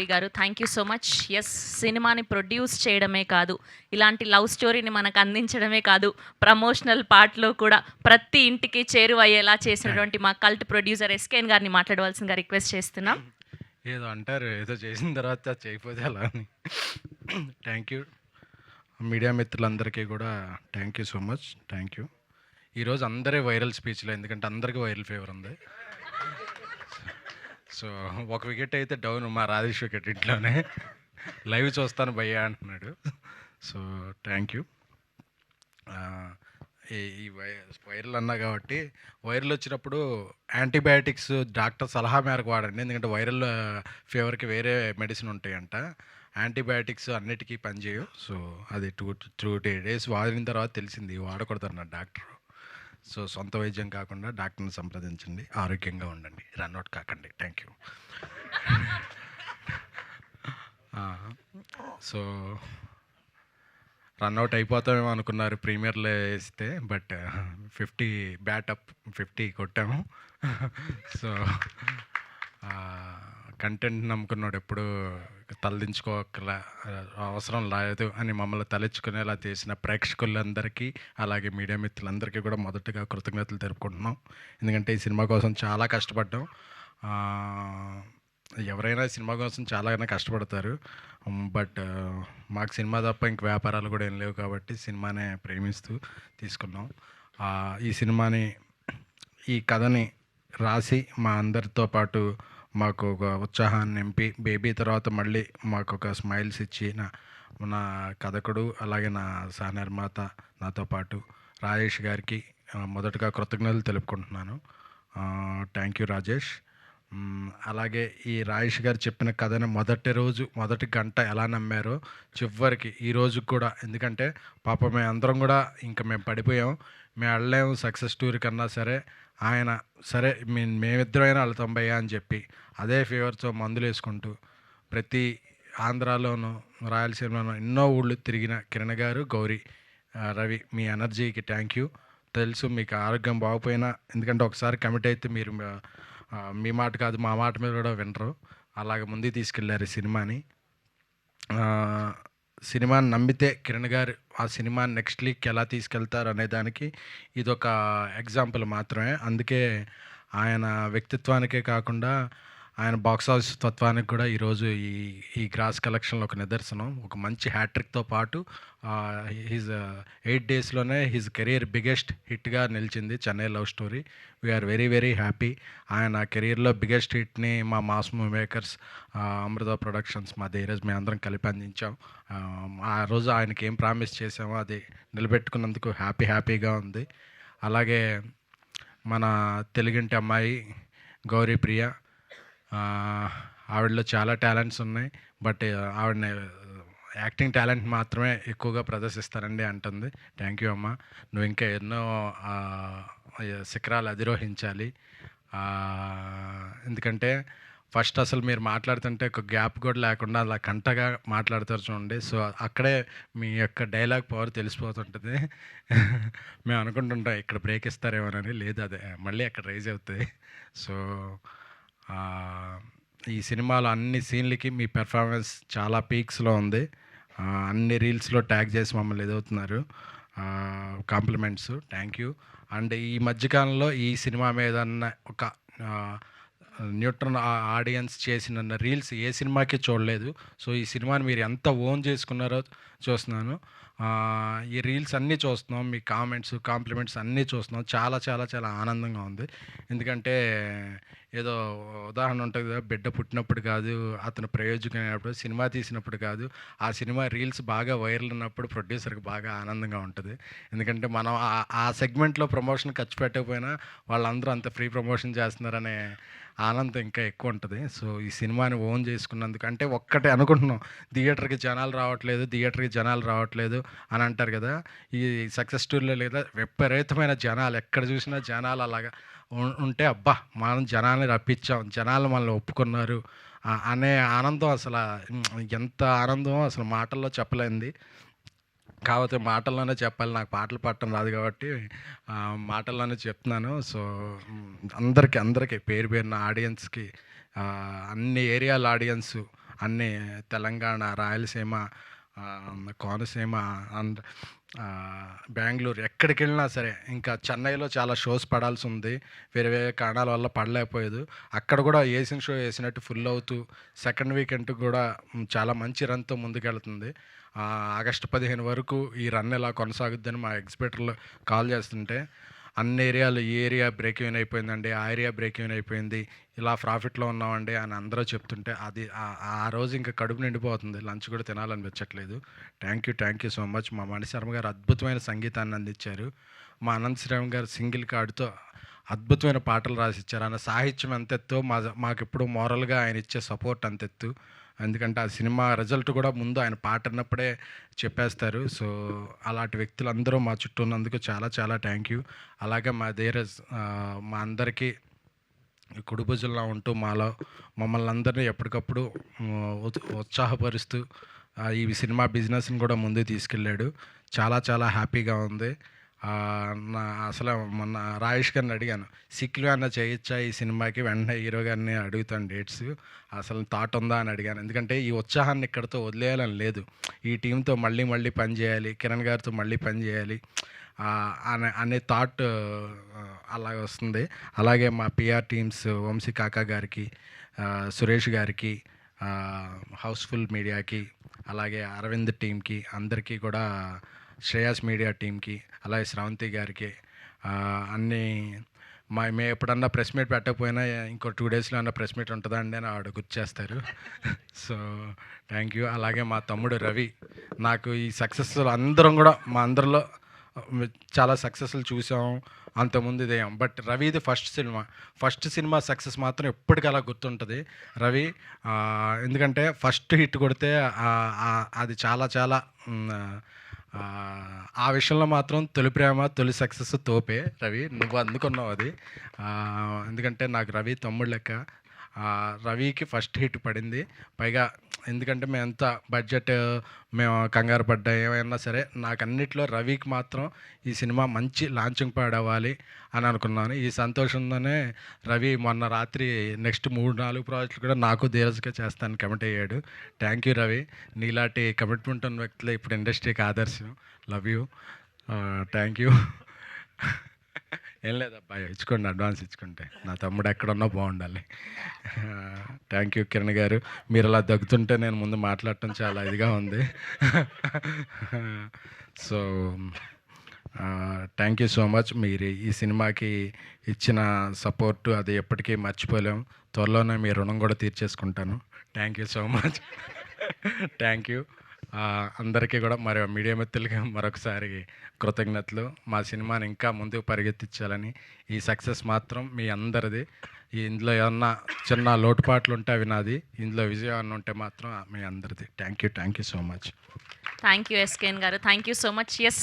గారు thank you so much. Yes, సినిమాని produce చేయడమే కాదు, ఇలాంటి లవ్ స్టోరీని మనకు అందించడమే కాదు, ప్రమోషనల్ పార్ట్‌లో కూడా ప్రతి ఇంటికి చేరువయ్యేలా చేసినటువంటి మా కల్ట్ ప్రొడ్యూసర్ ఎస్‌కేఎన్ గారిని మాట్లాడవలసిందిగా రిక్వెస్ట్ చేస్తున్నాం. ఏదో అంటారు, ఏదో చేసిన తర్వాత అది చేయకపోతే అలా అని. థ్యాంక్ యూ మీడియా మిత్రులందరికీ కూడా thank you so much. Thank you. ఈరోజు అందరే వైరల్ స్పీచ్లో, ఎందుకంటే అందరికీ వైరల్ ఫీవర్ ఉంది. సో ఒక వికెట్ అయితే డౌన్, మా రాజేష్ వికెట్ ఇంట్లోనే లైవ్ చూస్తాను భయ్యా అంటున్నాడు. So thank you. ఈ వైరల్ అన్నా కాబట్టి, వైరల్ వచ్చినప్పుడు యాంటీబయాటిక్స్ డాక్టర్ సలహా మేరకు వాడండి, ఎందుకంటే వైరల్ ఫీవర్కి వేరే మెడిసిన్ ఉంటాయంట. యాంటీబయాటిక్స్ అన్నిటికీ పనిచేయవు. సో అది 2 days వాడిన తర్వాత తెలిసింది వాడకూడదన్న డాక్టర్. సో సొంత వైద్యం కాకుండా డాక్టర్ని సంప్రదించండి, ఆరోగ్యంగా ఉండండి, రన్అట్ కాకండి. Thank you. సో రన్అట్ అయిపోతామేమో అనుకున్నారు ప్రీమియర్లో వేస్తే, బట్ 50 బ్యాటప్ 50 కొట్టాము. సో కంటెంట్ నమ్ముకున్నాడు ఎప్పుడు తలదించుకోకలా అవసరం లేదు అని మమ్మల్ని తలెచ్చుకునేలా చేసిన ప్రేక్షకులందరికీ, అలాగే మీడియా మిత్రులందరికీ కూడా మొదటగా కృతజ్ఞతలు తెలుపుకుంటున్నాం. ఎందుకంటే ఈ సినిమా కోసం చాలా కష్టపడ్డాం. ఎవరైనా సినిమా కోసం చాలానే కష్టపడతారు, బట్ మాకు సినిమా తప్ప ఇంక వ్యాపారాలు కూడా ఏం లేవు కాబట్టి సినిమానే ప్రేమిస్తూ తీసుకున్నాం. ఈ సినిమాని, ఈ కథని రాసి మా అందరితో పాటు మాకు ఒక ఉత్సాహాన్ని నింపి, బేబీ తర్వాత మళ్ళీ మాకు ఒక స్మైల్స్ ఇచ్చి నా కథకుడు, అలాగే నా సహనిర్మాత నాతో పాటు రాజేష్ గారికి మొదటగా కృతజ్ఞతలు తెలుపుకుంటున్నాను. Thank you Rajesh. అలాగే ఈ రాజేష్ గారు చెప్పిన కథని మొదటి గంట ఎలా నమ్మారో చివరికి ఈరోజు కూడా, ఎందుకంటే పాప మేము అందరం కూడా ఇంకా మేము పడిపోయాం, మేము వెళ్ళలేము సక్సెస్ టూర్ కన్నా సరే, ఆయన సరే మేమిద్దరైనా వెళ్తాం భయ్యా అని చెప్పి అదే ఫీవర్తో మందులు వేసుకుంటూ ప్రతి ఆంధ్రాలోనూ రాయలసీమలోనూ ఎన్నో ఊళ్ళు తిరిగిన కిరణ్ గారు, గౌరీ, రవి, మీ ఎనర్జీకి థ్యాంక్ యూ. తెలుసు మీకు ఆరోగ్యం బాగుపోయినా, ఎందుకంటే ఒకసారి కమిట్ అయితే మీరు మీ మాట కాదు మా మాట మీద కూడా వినరు, అలాగే ముందుకు తీసుకెళ్ళారు ఈ సినిమాని నమ్మితే కిరణ్ గారు ఆ సినిమాని నెక్స్ట్ లీగ్కి ఎలా తీసుకెళ్తారు అనే దానికి ఇదొక ఎగ్జాంపుల్ మాత్రమే. అందుకే ఆయన వ్యక్తిత్వానికే కాకుండా ఆయన బాక్స్ ఆఫీస్ తత్వానికి కూడా ఈరోజు ఈ గ్రాస్ కలెక్షన్లో ఒక నిదర్శనం. ఒక మంచి హ్యాట్రిక్తో పాటు హిజ్ 8 daysలోనే హిజ్ కెరీర్ బిగ్గెస్ట్ హిట్గా నిలిచింది Chennai love story. We're very very happy. ఆయన కెరీర్లో బిగ్గెస్ట్ హిట్ని మా మాస్ మేకర్స్, అమృత ప్రొడక్షన్స్, మా ధీరజ్, మేము అందరం కలిపి అందించాం. ఆ రోజు ఆయనకి ఏం ప్రామిస్ చేసామో అది నిలబెట్టుకున్నందుకు హ్యాపీగా ఉంది. అలాగే మన తెలుగింటి అమ్మాయి గౌరీ ప్రియ, ఆవిడలో చాలా టాలెంట్స్ ఉన్నాయి, బట్ ఆవిడని యాక్టింగ్ టాలెంట్ మాత్రమే ఎక్కువగా ప్రదర్శిస్తారండి అంటుంది. థ్యాంక్ యూ అమ్మ, నువ్వు ఇంకా ఎన్నో శిఖరాలు అధిరోహించాలి. ఎందుకంటే ఫస్ట్ అసలు మీరు మాట్లాడుతుంటే ఒక గ్యాప్ కూడా లేకుండా అలా కంటగా మాట్లాడతారు చూడండి. సో అక్కడే మీ యొక్క డైలాగ్ పవర్ తెలిసిపోతుంటుంది. మేము అనుకుంటుంటాం ఇక్కడ బ్రేక్ ఇస్తారేమోనని, లేదు అదే మళ్ళీ అక్కడ రైజ్ అవుతుంది. సో ఈ సినిమాలో అన్ని సీన్లకి మీ పెర్ఫార్మెన్స్ చాలా పీక్స్లో ఉంది. అన్ని రీల్స్లో ట్యాగ్ చేసి మమ్మల్ని ఎదుగుతున్నారు. Compliments, thank you. అండ్ ఈ మధ్యకాలంలో ఈ సినిమా మీద ఒక న్యూట్రన్ ఆడియన్స్ చేసిన రీల్స్ ఏ సినిమాకి చూడలేదు. సో ఈ సినిమాని మీరు ఎంత ఓన్ చేసుకున్నారో చూస్తున్నాను. ఈ రీల్స్ అన్నీ చూస్తున్నాం, మీ కాంప్లిమెంట్స్ అన్నీ చూస్తున్నాం. చాలా చాలా చాలా ఆనందంగా ఉంది. ఎందుకంటే ఏదో ఉదాహరణ ఉంటుంది కదా, బిడ్డ పుట్టినప్పుడు కాదు అతను ప్రయోజకుడైనప్పుడు, సినిమా తీసినప్పుడు కాదు, ఆ సినిమా రీల్స్ బాగా వైరల్ ఉన్నప్పుడు ప్రొడ్యూసర్కి బాగా ఆనందంగా ఉంటుంది. ఎందుకంటే మనం ఆ సెగ్మెంట్లో ప్రమోషన్ ఖర్చు పెట్టకపోయినా వాళ్ళందరూ అంత ఫ్రీ ప్రమోషన్ చేస్తున్నారనే ఆనందం ఇంకా ఎక్కువ ఉంటుంది. సో ఈ సినిమాని ఓన్ చేసుకున్నందుకు, అంటే ఒక్కటే అనుకుంటున్నాం, థియేటర్కి జనాలు రావట్లేదు అని అంటారు కదా, ఈ సక్సెస్ స్టోరీలో లేదా విపరీతమైన జనాలు, ఎక్కడ చూసినా జనాలు అలాగా ఉంటే అబ్బా మనం జనాల్ని రప్పించాం, జనాలు మనల్ని ఒప్పుకున్నారు అనే ఆనందం అసలు ఎంత ఆనందమో అసలు మాటల్లో చెప్పలేంది. కాకపోతే మాటల్లోనే చెప్పాలి, నాకు పాటలు పాడటం రాదు కాబట్టి మాటల్లోనే చెప్తున్నాను. సో అందరికీ పేరున ఆడియన్స్కి, అన్ని ఏరియాల ఆడియన్స్ అన్నీ తెలంగాణ, రాయలసీమ, కోనసీమ అండ్ బెంగళూరు ఎక్కడికి వెళ్ళినా సరే, ఇంకా చెన్నైలో చాలా షోస్ పడాల్సి ఉంది, వేరే వేరే కారణాల వల్ల పడలేకపోయేది. అక్కడ కూడా వేసిన షో వేసినట్టు ఫుల్ అవుతూ సెకండ్ వీకెండ్ కూడా చాలా మంచి రన్తో ముందుకెళ్తుంది. ఆగస్టు 15 వరకు ఈ రన్ ఎలా కొనసాగుద్దని మా ఎగ్జిబిటర్లు కాల్ చేస్తుంటే, అన్ని ఏరియాలు ఈ ఏరియా బ్రేక్ ఈవెన్ అయిపోయిందండి, ఆ ఏరియా బ్రేక్ ఈవెన్ అయిపోయింది, ఇలా ప్రాఫిట్లో ఉన్నామండి అని అందరూ చెప్తుంటే అది ఆ రోజు ఇంకా కడుపు నిండిపోతుంది, లంచ్ కూడా తినాలనిపించట్లేదు. Thank you so much. మా మణిశర్మ గారు అద్భుతమైన సంగీతాన్ని అందించారు. మా అనంత్ శ్రీరామ్ గారు సింగిల్ కార్డుతో అద్భుతమైన పాటలు రాసిచ్చారు. ఆయన సాహిత్యం ఎంతెత్తో మాకెప్పుడు మోరల్గా ఆయన ఇచ్చే సపోర్ట్ అంతెత్తు. ఎందుకంటే ఆ సినిమా రిజల్ట్ కూడా ముందు ఆయన పాట అన్నప్పుడే చెప్పేస్తారు. సో అలాంటి వ్యక్తులందరూ మా చుట్టూ ఉన్నందుకు చాలా చాలా థ్యాంక్ యూ. అలాగే మా అందరికీ కుడిభుజంలా ఉంటూ మమ్మల్ని అందరినీ ఎప్పటికప్పుడు ఉత్సాహపరుస్తూ ఈ సినిమా బిజినెస్ని కూడా ముందుకు తీసుకెళ్ళాడు. చాలా చాలా హ్యాపీగా ఉంది. అసలు మొన్న రాజేష్ గారిని అడిగాను, సిక్కులు అన్న చేయొచ్చా ఈ సినిమాకి, వెంటనే హీరో గారిని అడుగుతాను డేట్స్, అసలు థాట్ ఉందా అని అడిగాను. ఎందుకంటే ఈ ఉత్సాహాన్ని ఇక్కడితో వదిలేయాలని లేదు, ఈ టీంతో మళ్ళీ పని చేయాలి, కిరణ్ గారితో మళ్ళీ పని చేయాలి అనే థాట్ అలాగే వస్తుంది. అలాగే మా పిఆర్ టీమ్స్ వంశీ కాకా గారికి, సురేష్ గారికి, హౌస్ఫుల్ మీడియాకి, అలాగే అరవింద్ టీంకి, అందరికీ కూడా, శ్రేయాస్ మీడియా టీంకి, అలాగే శ్రావంతి గారికి, అన్నీ మేము ఎప్పుడన్నా ప్రెస్ మీట్ పెట్టకపోయినా ఇంకో 2 డేస్లో అన్న ప్రెస్ మీట్ ఉంటుందా అండి అని ఆవిడ గుర్తు చేస్తారు. So thank you. అలాగే మా తమ్ముడు రవి, నాకు ఈ సక్సెస్ అందరం కూడా మా అందరిలో చాలా సక్సెస్లు చూసాం, అంతకుముందు ఇదేం, బట్ రవిది ఫస్ట్ సినిమా సక్సెస్ మాత్రం ఎప్పటికీ అలా గుర్తుంటుంది రవి. ఎందుకంటే ఫస్ట్ హిట్ కొడితే అది చాలా చాలా ఆ విషయంలో మాత్రం తొలి ప్రేమ తొలి సక్సెస్ తోపే రవి, నువ్వు అందుకున్నావు అది. ఎందుకంటే నాకు రవి తమ్ముడు లెక్క. రవికి ఫస్ట్ హిట్ పడింది. పైగా ఎందుకంటే మేము ఎంత బడ్జెట్ మేము కంగారు పడ్డా ఏమైనా సరే, నాకు అన్నిట్లో రవికి మాత్రం ఈ సినిమా మంచి లాంచింగ్ ప్యాడ్ అవ్వాలి అని అనుకున్నాను. ఈ సంతోషంతోనే రవి మొన్న రాత్రి నెక్స్ట్ 3-4 ప్రాజెక్టులు కూడా నాకు ధీరజ్గా చేస్తాను కమిట్ అయ్యాడు. థ్యాంక్ యూ రవి, నీలాంటి కమిట్మెంట్ ఉన్న వ్యక్తులు ఇప్పుడు ఇండస్ట్రీకి ఆదర్శం. Love you. Thank you. ఏం లేదబ్బా, ఇచ్చుకోండి, అడ్వాన్స్ ఇచ్చుకుంటే, నా తమ్ముడు ఎక్కడున్నా బాగుండాలి. థ్యాంక్ యూ కిరణ్ గారు, మీరు అలా దగ్గుతుంటే నేను ముందు మాట్లాడటం చాలా ఇదిగా ఉంది. So thank you so much. మీరు ఈ సినిమాకి ఇచ్చిన సపోర్టు అది ఎప్పటికీ మర్చిపోలేం. త్వరలోనే మీ రుణం కూడా తీర్చేసుకుంటాను. Thank you so much. Thank you అందరికీ కూడా, మరి మీడియా మిత్రులకి మరొకసారి కృతజ్ఞతలు. మా సినిమాని ఇంకా ముందుకు పరిగెత్తించాలని, ఈ సక్సెస్ మాత్రం మీ అందరిది. ఇందులో ఏమన్నా చిన్న లోటుపాట్లు ఉంటే అవి నాది, ఇందులో విజయం అన్న ఉంటే మాత్రం మీ అందరిది. Thank you so much. Thank you SKN గారు, thank you so much. Yes,